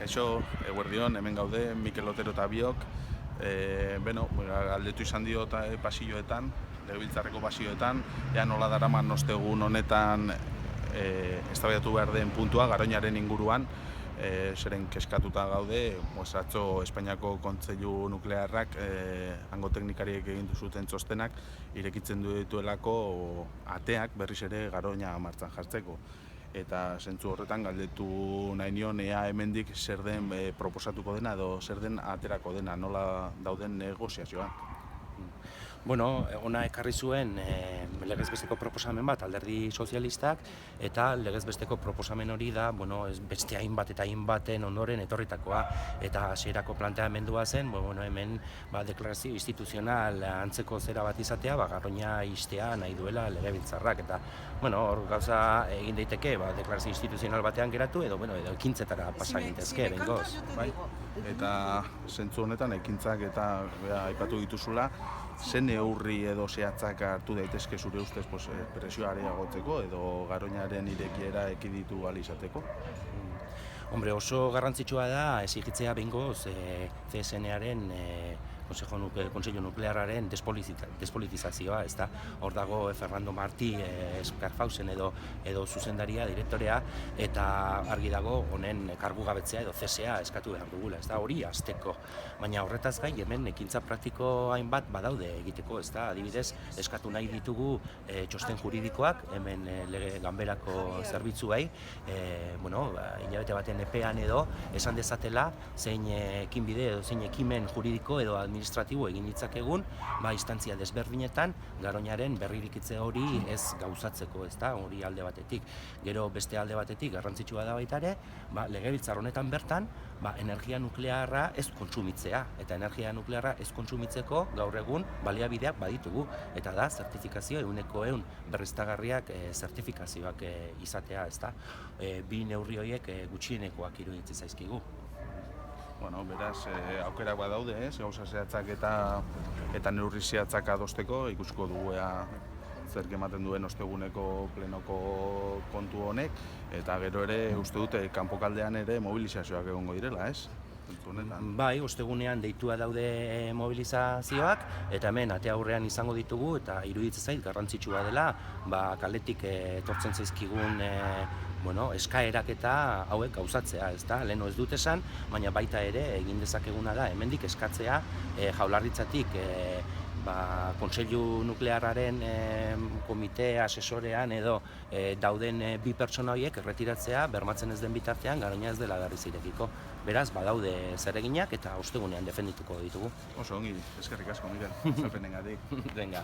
Kaixo, eguerdion, hemen gaude, Mikel Otero eta biok. Galdetu izan dio pasilloetan, legebiltzarreko pasilloetan, ea nola daraman ostegun honetan eztabaidatu behar den puntua, Garoñaren inguruan, zeren kezkatuta gaude, atzo Espainiako Kontseilu Nuklearrak, hango teknikariek egin zuten txostenak, irekitzen dituelako ateak berriz ere Garoña martxan jartzeko. Eta zentzu horretan galdetu nahi nion ea hemendik zer den proposatuko dena edo zer den aterako dena, nola dauden negoziazioak. Bueno, ona ekarri zuen legez besteko proposamen bat Alderdi Sozialistak, eta legez besteko proposamen hori da, beste hainbat eta hainbaten ondoren etorritakoa, eta hasierako planteamendua zen, hemen deklarazio instituzional antzeko zera bat izatea, Garoña ixtea nahi duela legebiltzarrak, eta hor gauza egin daiteke, deklarazio instituzional batean geratu, edo ekintzetara pasa gintezke, bengoz. Eta zentzu honetan ekintzak eta aipatu dituzula, zen neurri edo zehatzak hartu daitezke zure ustez presioa areagotzeko edo Garoñaren irekiera ekiditu ahal izateko? Hombre, oso garrantzitsua da exigitzea behingoz CSN-aren Kontseilu Nuklearraren despolitizazioa, ezta? Hor dago Fernando Martí Eskarfausen edo zuzendaria, direktorea, eta argi dago honen kargugabetzea edo CSA eskatu behar dugula, ezta? Hori hasteko. Baina horretaz gain hemen ekintza praktiko hainbat badaude egiteko, ezta? Adibidez, eskatu nahi ditugu txosten juridikoak hemen ganberako zerbitzuei, hilabete baten epean edo esan dezatela zein ekinbide edo zein ekimen juridiko edo administratibo egin ditzakegun, instantzia desberdinetan Garoñaren berririkitze hori ez gauzatzeko, ezta? Hori alde batetik. Gero beste alde batetik garrantzitsua da baita ere, legebiltzar honetan bertan, energia nuklearra ez kontsumitzea, eta energia nuklearra ez kontsumitzeko gaur egun baliabideak baditugu, eta da zertifikazio 100% berriztagarriak zertifikazioak izatea, ezta? Bi neurri horiek gutxienekoak iruditzen zaizkigu. Beraz, aukerak badaude, gauza zehatzak eta neurri zehatzak adosteko, ikusiko dugu zer ematen duen osteguneko plenoko kontu honek, eta gero ere uste dute kanpokaldean ere mobilizazioak egongo direla, ez? Bai, ostegunean deitua daude mobilizazioak, eta hemen ate aurrean izango ditugu, eta iruditzen zait garrantzitsua dela, kaletik etortzen zaizkigun eskaerak eta hauek gauzatzea, ezta? Leheno ez dut esan, baina baita ere egin dezakeguna da hemendik eskatzea Jaurlaritzatik Kontseilu Nuklearraren komite asesorean edo dauden bi pertsona horiek erretiratzea bermatzen ez den bitartean Garoña ez dela berriz irekiko. Beraz, badaude zereginak eta ostegunean defendituko ditugu. Oso ongi, eskerrik asko, Miguel, azalpenengatik. Venga.